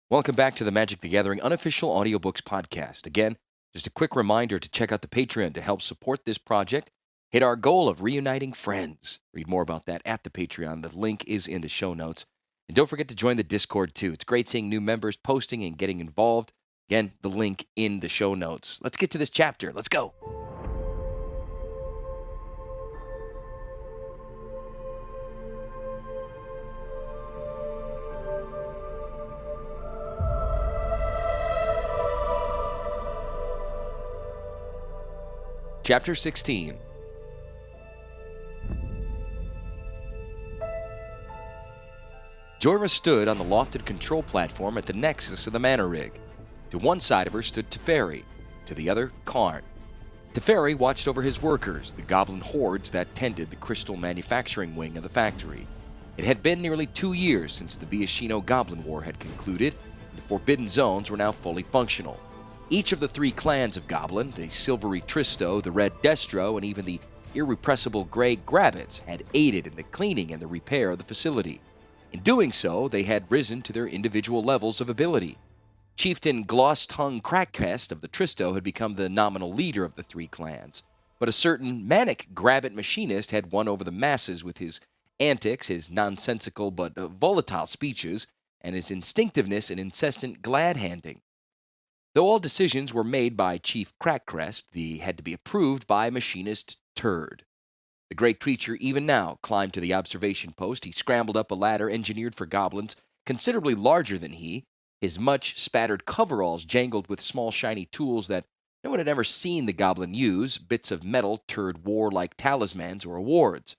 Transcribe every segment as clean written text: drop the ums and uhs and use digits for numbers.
Welcome back to the Magic the Gathering unofficial audiobooks podcast. Again, just a quick reminder to check out the Patreon to help support this project. Hit our goal of reuniting friends. Read more about that at the Patreon. The link is in the show notes. And don't forget to join the Discord too. It's great seeing new members posting and getting involved. Again, the link in the show notes. Let's get to this chapter. Let's go. Chapter 16. Joyra stood on the lofted control platform at the nexus of the mana rig. To one side of her stood Teferi, to the other, Karn. Teferi watched over his workers, the goblin hordes that tended the crystal manufacturing wing of the factory. It had been nearly 2 years since the Viashino Goblin War had concluded, and the Forbidden Zones were now fully functional. Each of the 3 clans of Goblin, the Silvery Tristo, the Red Destro, and even the irrepressible Grey Grabbits, had aided in the cleaning and the repair of the facility. In doing so, they had risen to their individual levels of ability. Chieftain Gloss-Tongue Crackcast of the Tristo had become the nominal leader of the 3 clans, but a certain manic Grabbit machinist had won over the masses with his antics, his nonsensical but volatile speeches, and his instinctiveness and incessant glad-handing. Though all decisions were made by Chief Crackcrest, they had to be approved by Machinist Turd. The great creature even now climbed to the observation post. He scrambled up a ladder engineered for goblins, considerably larger than he. His much spattered coveralls jangled with small shiny tools that no one had ever seen the goblin use, bits of metal Turd wore like talismans or awards.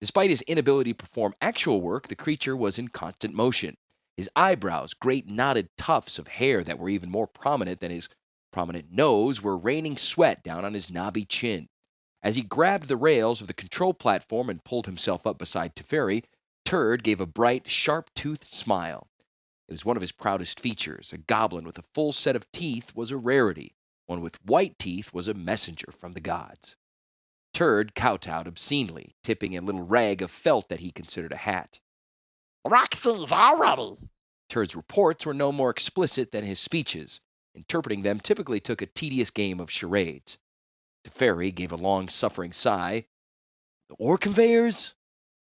Despite his inability to perform actual work, the creature was in constant motion. His eyebrows, great knotted tufts of hair that were even more prominent than his prominent nose, were raining sweat down on his knobby chin. As he grabbed the rails of the control platform and pulled himself up beside Teferi, Turd gave a bright, sharp-toothed smile. It was one of his proudest features. A goblin with a full set of teeth was a rarity. One with white teeth was a messenger from the gods. Turd kowtowed obscenely, tipping a little rag of felt that he considered a hat. "Rock things already!" Turd's reports were no more explicit than his speeches. Interpreting them typically took a tedious game of charades. Teferi gave a long-suffering sigh. "The ore conveyors?"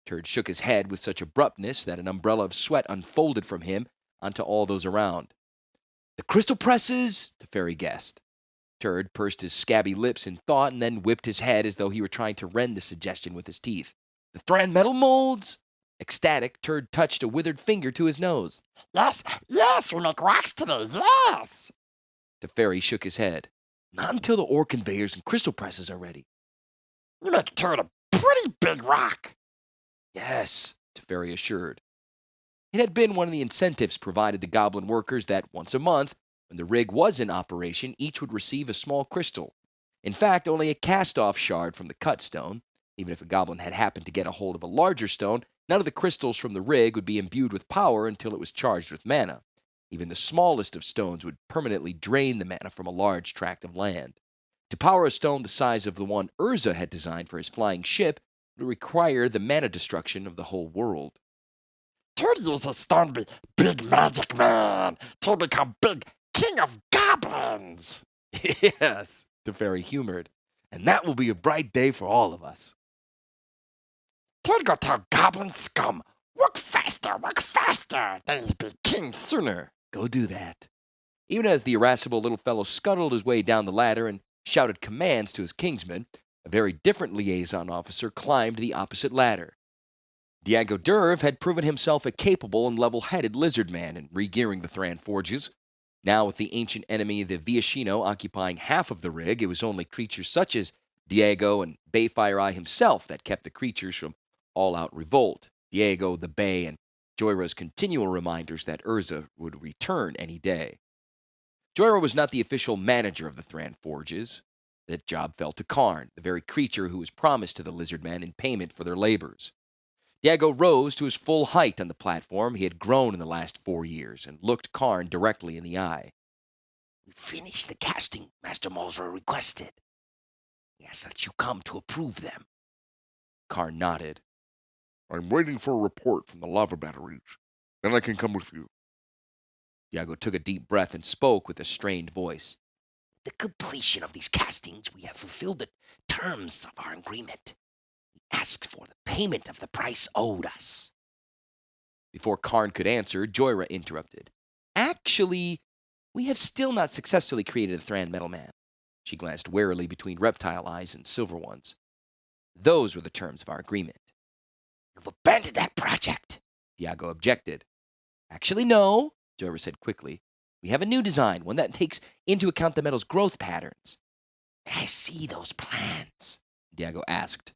Turd shook his head with such abruptness that an umbrella of sweat unfolded from him onto all those around. "The crystal presses?" Teferi guessed. Turd pursed his scabby lips in thought and then whipped his head as though he were trying to rend the suggestion with his teeth. "The Thran metal molds?" Ecstatic, Turd touched a withered finger to his nose. Yes, we make rocks today, yes!" Teferi shook his head. "Not until the ore conveyors and crystal presses are ready." "You make Turd a pretty big rock." "Yes," Teferi assured. It had been one of the incentives provided to goblin workers that once a month, when the rig was in operation, each would receive a small crystal. In fact, only a cast-off shard from the cut stone. Even if a goblin had happened to get a hold of a larger stone, none of the crystals from the rig would be imbued with power until it was charged with mana. Even the smallest of stones would permanently drain the mana from a large tract of land. To power a stone the size of the one Urza had designed for his flying ship would require the mana destruction of the whole world. "Turd uses stone to be big magic man, to become big king of goblins." "Yes," Teferi humored, "and that will be a bright day for all of us." "Turd go tell goblin scum, work faster, then he's be king sooner." "Go do that." Even as the irascible little fellow scuttled his way down the ladder and shouted commands to his kingsmen, a very different liaison officer climbed the opposite ladder. Diego Derv had proven himself a capable and level-headed lizard man in regearing the Thran forges. Now, with the ancient enemy, the Viashino, occupying half of the rig, it was only creatures such as Diego and Bayfire Eye himself that kept the creatures from all-out revolt. Diego, the Bay, and Joyra's continual reminders that Urza would return any day. Joyra was not the official manager of the Thran forges. That job fell to Karn, the very creature who was promised to the lizard man in payment for their labors. Diego rose to his full height on the platform. He had grown in the last 4 years and looked Karn directly in the eye. "We finished the casting Master Moser requested. He asks that you come to approve them." Karn nodded. "I'm waiting for a report from the lava batteries. Then I can come with you." Iago took a deep breath and spoke with a strained voice. The completion of these castings, we have fulfilled the terms of our agreement. We asked for the payment of the price owed us. Before Karn could answer, Joyra interrupted. Actually, we have still not successfully created a Thran Metal Man. She glanced warily between reptile eyes and silver ones. Those were the terms of our agreement. You've abandoned that project, Iago objected. Actually, no, Joyra said quickly. We have a new design, one that takes into account the metal's growth patterns. May I see those plans? Iago asked.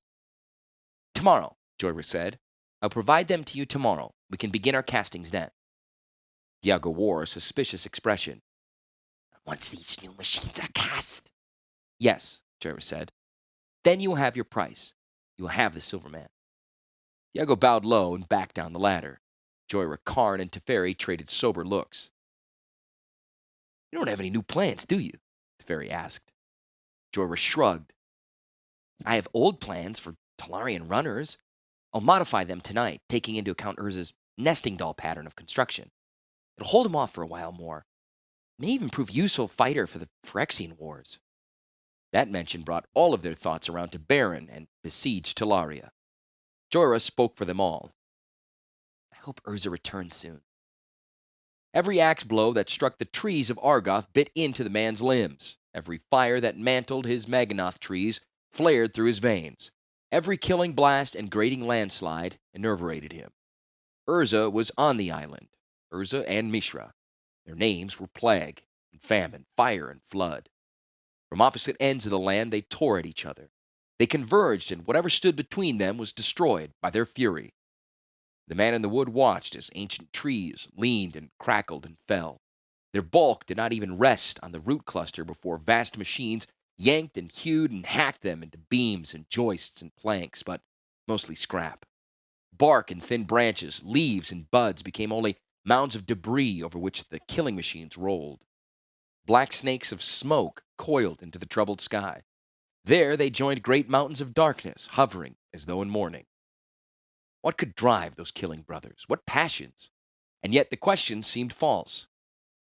Tomorrow, Joyra said. I'll provide them to you tomorrow. We can begin our castings then. Iago wore a suspicious expression. Once these new machines are cast? Yes, Joyra said. Then you will have your price. You will have the Silver Man. Iago bowed low and backed down the ladder. Joyra, Karn, and Teferi traded sober looks. You don't have any new plans, do you? Teferi asked. Joyra shrugged. I have old plans for Talarian runners. I'll modify them tonight, taking into account Urza's nesting doll pattern of construction. It'll hold him off for a while more. May even prove useful fighter for the Phyrexian wars. That mention brought all of their thoughts around to Baron and besieged Talaria. Joyra spoke for them all. I hope Urza returns soon. Every axe blow that struck the trees of Argoth bit into the man's limbs. Every fire that mantled his Maganoth trees flared through his veins. Every killing blast and grating landslide enervated him. Urza was on the island. Urza and Mishra. Their names were Plague and Famine, Fire and Flood. From opposite ends of the land, they tore at each other. They converged, and whatever stood between them was destroyed by their fury. The man in the wood watched as ancient trees leaned and crackled and fell. Their bulk did not even rest on the root cluster before vast machines yanked and hewed and hacked them into beams and joists and planks, but mostly scrap. Bark and thin branches, leaves and buds became only mounds of debris over which the killing machines rolled. Black snakes of smoke coiled into the troubled sky. There they joined great mountains of darkness, hovering as though in mourning. What could drive those killing brothers? What passions? And yet the question seemed false.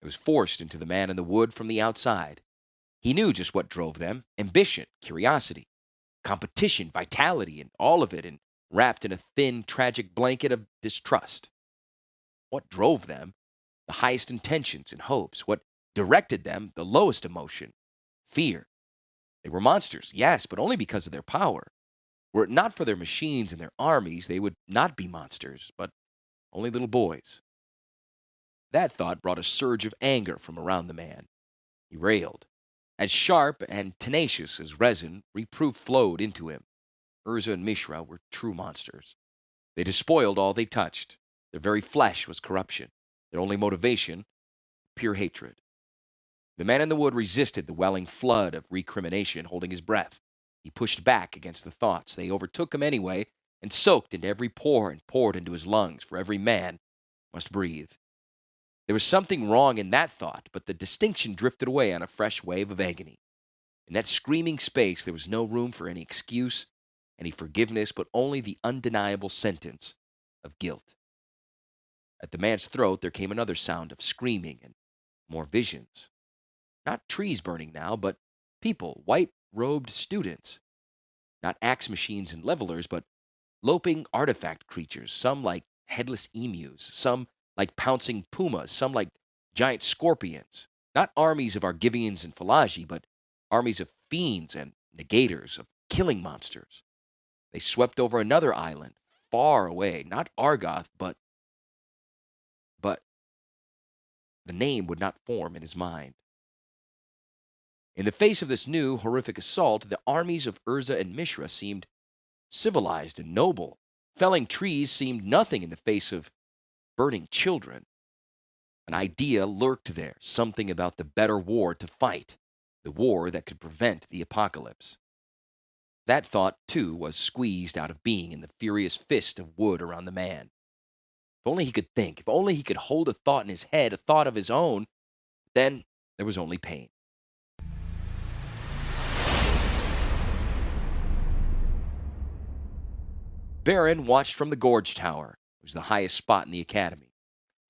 It was forced into the man in the wood from the outside. He knew just what drove them: ambition, curiosity, competition, vitality, and all of it wrapped in a thin, tragic blanket of distrust. What drove them? The highest intentions and hopes. What directed them? The lowest emotion: fear. They were monsters, yes, but only because of their power. Were it not for their machines and their armies, they would not be monsters, but only little boys. That thought brought a surge of anger from around the man. He railed. As sharp and tenacious as resin, reproof flowed into him. Urza and Mishra were true monsters. They despoiled all they touched. Their very flesh was corruption. Their only motivation, pure hatred. The man in the wood resisted the welling flood of recrimination, holding his breath. He pushed back against the thoughts. They overtook him anyway and soaked into every pore and poured into his lungs, for every man must breathe. There was something wrong in that thought, but the distinction drifted away on a fresh wave of agony. In that screaming space, there was no room for any excuse, any forgiveness, but only the undeniable sentence of guilt. At the man's throat, there came another sound of screaming and more visions. Not trees burning now, but people, white-robed students. Not axe machines and levelers, but loping artifact creatures, some like headless emus, some like pouncing pumas, some like giant scorpions. Not armies of Argivians and Philagi, but armies of fiends and negators, of killing monsters. They swept over another island, far away, not Argoth, but the name would not form in his mind. In the face of this new, horrific assault, the armies of Urza and Mishra seemed civilized and noble. Felling trees seemed nothing in the face of burning children. An idea lurked there, something about the better war to fight, the war that could prevent the apocalypse. That thought, too, was squeezed out of being in the furious fist of wood around the man. If only he could think, if only he could hold a thought in his head, a thought of his own, then there was only pain. Baron watched from the gorge tower. It was the highest spot in the academy.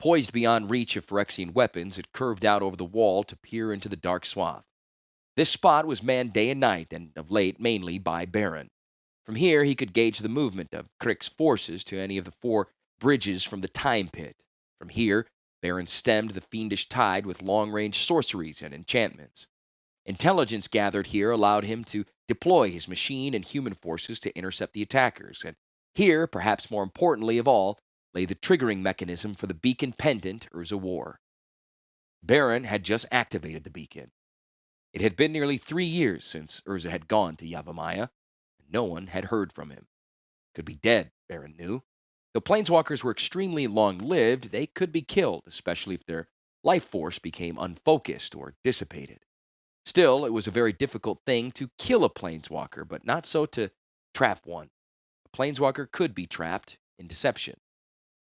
Poised beyond reach of Phyrexian weapons, it curved out over the wall to peer into the dark swath. This spot was manned day and night, and of late mainly by Baron. From here, he could gauge the movement of Crick's forces to any of the 4 bridges from the Time Pit. From here, Baron stemmed the fiendish tide with long-range sorceries and enchantments. Intelligence gathered here allowed him to deploy his machine and human forces to intercept the attackers, and here, perhaps more importantly of all, lay the triggering mechanism for the beacon pendant Urza wore. Baron had just activated the beacon. It had been nearly 3 years since Urza had gone to Yavimaya, and no one had heard from him. Could be dead, Baron knew. Though planeswalkers were extremely long-lived, they could be killed, especially if their life force became unfocused or dissipated. Still, it was a very difficult thing to kill a planeswalker, but not so to trap one. A planeswalker could be trapped in deception.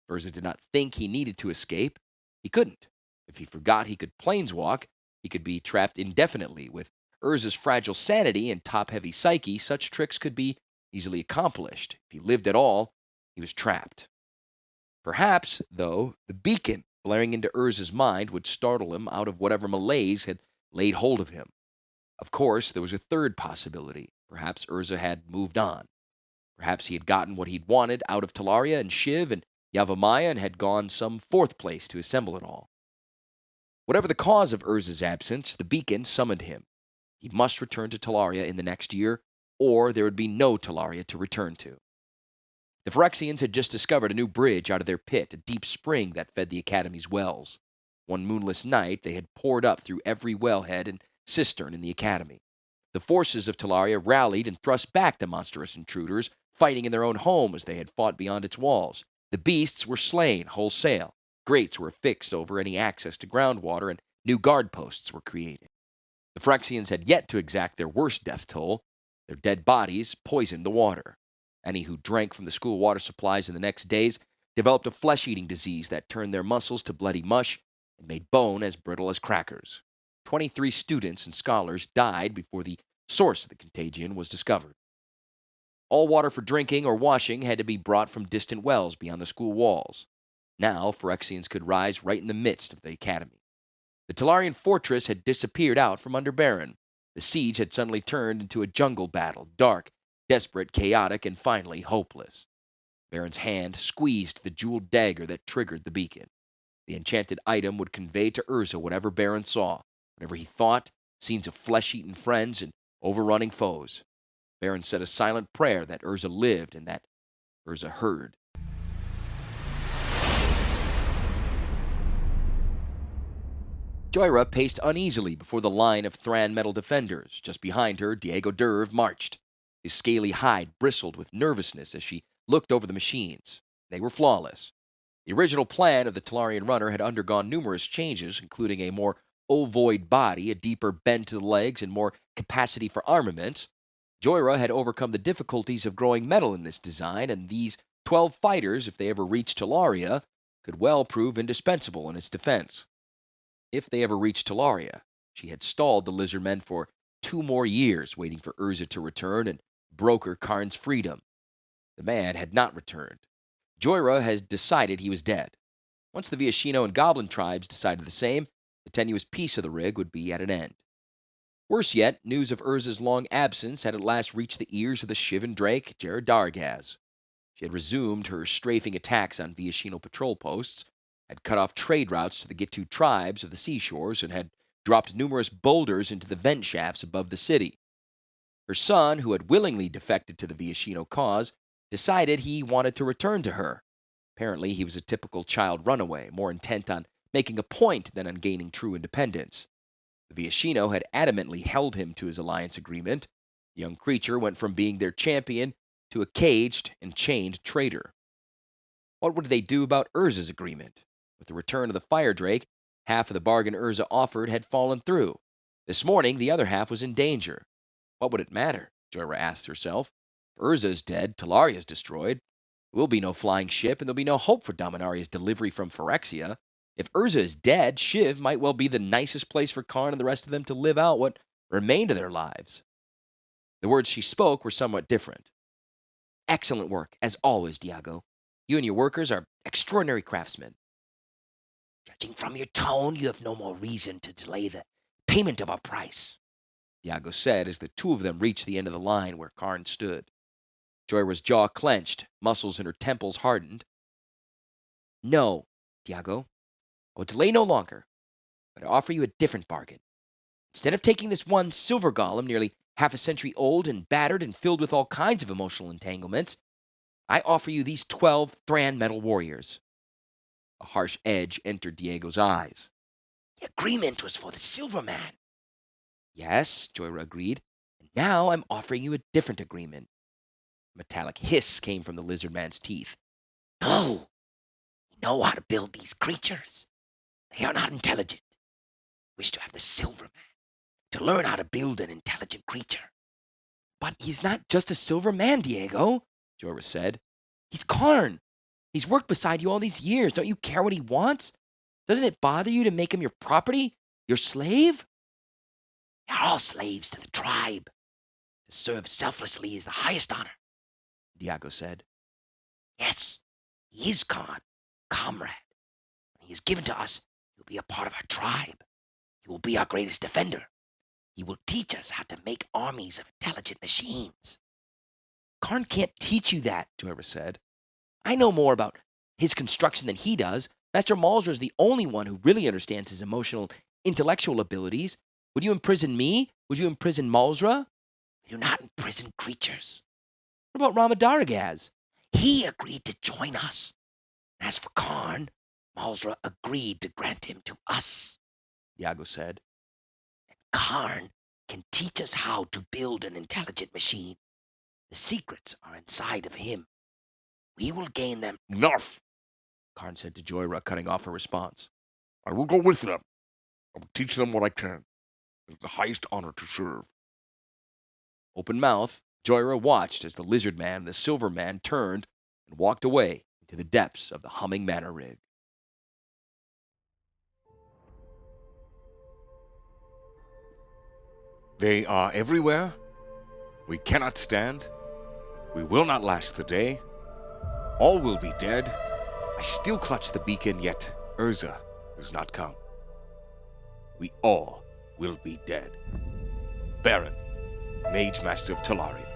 If Urza did not think he needed to escape, he couldn't. If he forgot he could planeswalk, he could be trapped indefinitely. With Urza's fragile sanity and top-heavy psyche, such tricks could be easily accomplished. If he lived at all, he was trapped. Perhaps, though, the beacon blaring into Urza's mind would startle him out of whatever malaise had laid hold of him. Of course, there was a third possibility. Perhaps Urza had moved on. Perhaps he had gotten what he'd wanted out of Talaria and Shiv and Yavimaya and had gone some 4th place to assemble it all. Whatever the cause of Urza's absence, the beacon summoned him. He must return to Talaria in the next year, or there would be no Talaria to return to. The Phyrexians had just discovered a new bridge out of their pit, a deep spring that fed the Academy's wells. One moonless night, they had poured up through every wellhead and cistern in the Academy. The forces of Talaria rallied and thrust back the monstrous intruders, fighting in their own home as they had fought beyond its walls. The beasts were slain wholesale. Grates were affixed over any access to groundwater, and new guard posts were created. The Phyrexians had yet to exact their worst death toll. Their dead bodies poisoned the water. Any who drank from the school water supplies in the next days developed a flesh-eating disease that turned their muscles to bloody mush and made bone as brittle as crackers. 23 students and scholars died before the source of the contagion was discovered. All water for drinking or washing had to be brought from distant wells beyond the school walls. Now, Phyrexians could rise right in the midst of the Academy. The Talarian fortress had disappeared out from under Baron. The siege had suddenly turned into a jungle battle, dark, desperate, chaotic, and finally hopeless. Baron's hand squeezed the jeweled dagger that triggered the beacon. The enchanted item would convey to Urza whatever Baron saw, whatever he thought, scenes of flesh-eaten friends and overrunning foes. Baron said a silent prayer that Urza lived and that Urza heard. Joyra paced uneasily before the line of Thran metal defenders. Just behind her, Diego Derv marched. His scaly hide bristled with nervousness as she looked over the machines. They were flawless. The original plan of the Talarian runner had undergone numerous changes, including a more ovoid body, a deeper bend to the legs, and more capacity for armament. Joyra had overcome the difficulties of growing metal in this design, and these 12 fighters, if they ever reached Talaria, could well prove indispensable in its defense. If they ever reached Talaria, she had stalled the lizardmen for 2 more years, waiting for Urza to return and broker Karn's freedom. The man had not returned. Joyra had decided he was dead. Once the Viashino and Goblin tribes decided the same, the tenuous peace of the rig would be at an end. Worse yet, news of Urza's long absence had at last reached the ears of the Shivan Drake, Jared Dargaz. She had resumed her strafing attacks on Viashino patrol posts, had cut off trade routes to the Gitu tribes of the seashores, and had dropped numerous boulders into the vent shafts above the city. Her son, who had willingly defected to the Viashino cause, decided he wanted to return to her. Apparently, he was a typical child runaway, more intent on making a point than on gaining true independence. The Viashino had adamantly held him to his alliance agreement. The young creature went from being their champion to a caged and chained traitor. What would they do about Urza's agreement? With the return of the Fire Drake, half of the bargain Urza offered had fallen through. This morning, the other half was in danger. What would it matter? Joyra asked herself. If Urza is dead, Talaria is destroyed. There will be no flying ship, and there will be no hope for Dominaria's delivery from Phyrexia. If Urza is dead, Shiv might well be the nicest place for Karn and the rest of them to live out what remained of their lives. The words she spoke were somewhat different. Excellent work, as always, Diago. You and your workers are extraordinary craftsmen. Judging from your tone, you have no more reason to delay the payment of our price. Diago said as the two of them reached the end of the line where Karn stood. Joyra's jaw clenched, muscles in her temples hardened. No, Diago, I will delay no longer, but I offer you a different bargain. Instead of taking this one silver golem, nearly half a century old and battered and filled with all kinds of emotional entanglements, I offer you these 12 Thran metal warriors. A harsh edge entered Diego's eyes. The agreement was for the Silver Man. Yes, Joyra agreed, and now I'm offering you a different agreement. A metallic hiss came from the lizard man's teeth. No, we know how to build these creatures. They are not intelligent. We wish to have the Silver Man to learn how to build an intelligent creature. But he's not just a silver man, Diego, Joyra said. He's Karn. He's worked beside you all these years. Don't you care what he wants? Doesn't it bother you to make him your property? Your slave? We are all slaves to the tribe. To serve selflessly is the highest honor, Diago said. Yes, he is Karn, comrade. When he is given to us, he will be a part of our tribe. He will be our greatest defender. He will teach us how to make armies of intelligent machines. Karn can't teach you that, Joyra said. I know more about his construction than he does. Master Malzra is the only one who really understands his emotional, intellectual abilities. Would you imprison me? Would you imprison Malzra? We do not imprison creatures. What about Ramadaragaz? He agreed to join us. And as for Karn, Malzra agreed to grant him to us, Diago said. And Karn can teach us how to build an intelligent machine. The secrets are inside of him. We will gain them. Enough, Karn said to Joyra, cutting off her response. I will go with them. I will teach them what I can. It is the highest honor to serve. Open mouth, Joyra watched as the lizard man and the silver man turned and walked away into the depths of the humming manor rig. They are everywhere. We cannot stand. We will not last the day. All will be dead. I still clutch the beacon, yet Urza does not come. We all will be dead. Baron, Mage Master of Talaria.